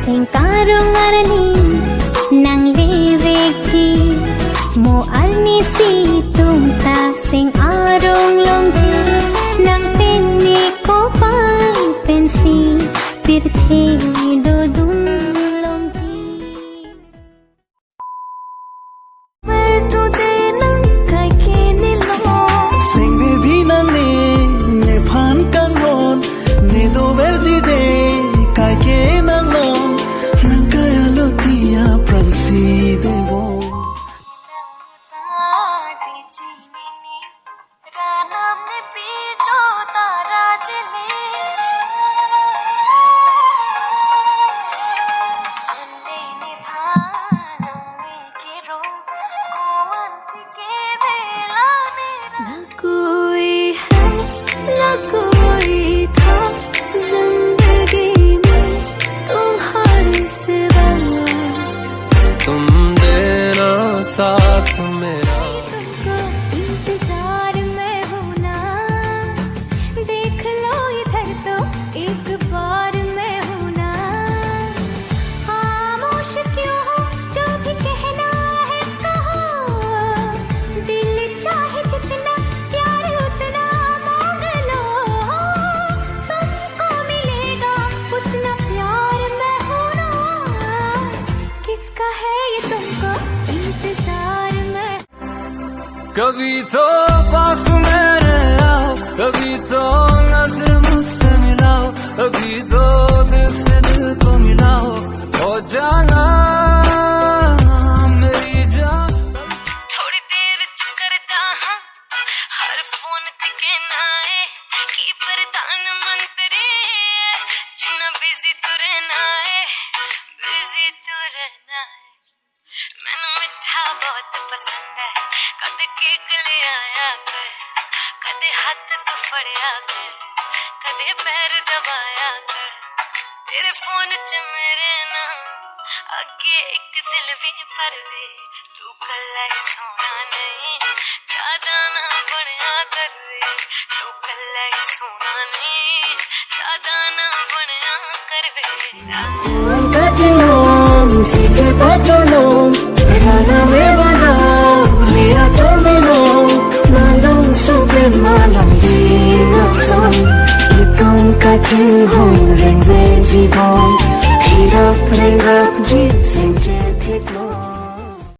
sing karong arani nang liwig chi mo arni si tumta sing arong long chi nang penni ko pan pensi pirthe do dun long chi per tu de nang kai ke ni lo sing vi vi nang ne phan kan hon ne do ver ji de kai ke nang lo nang kaya lo tia pransi de wo साथ मेरा इंतजार में हूँ ना देख लो इधर तो एक बार मैं हूँ ना खामोश क्यों हो जो भी कहना है कहो दिल चाहे जितना प्यार उतना मांग लो तुमको मिलेगा उतना प्यार मैं हूँ ना किसका है ये तुमको इंतजार में कभी तो पास मेरे आओ कभी तो नजर मुझसे मिलाओ कभी तो दिल से दिल को मिलाओ हो जाना मेरी जान थोड़ी देर चुप करता हाँ हर फोन ते कहना है कि प्रधानमंत्री जिन्ना बिजी तो रहना है बिजी तो रहना है मैनू मिठा बहुत पसंद है कद केक ले आया कर कदे हाथ तो फड़िया कर कदे पैर दबाया कर तेरे फोन च मेरे ना अगे एक दिल भी भर दे तू कल्ला ही सोना नहीं ज्यादा ना बनया कर दे तू कल्ला ही सोना नहीं ज्यादा ना बनया कर दे Kacilong, si Cepacolong, Rana mewanong, Lia Cominong, Nalong sugen malam di ngasong, Itong kacil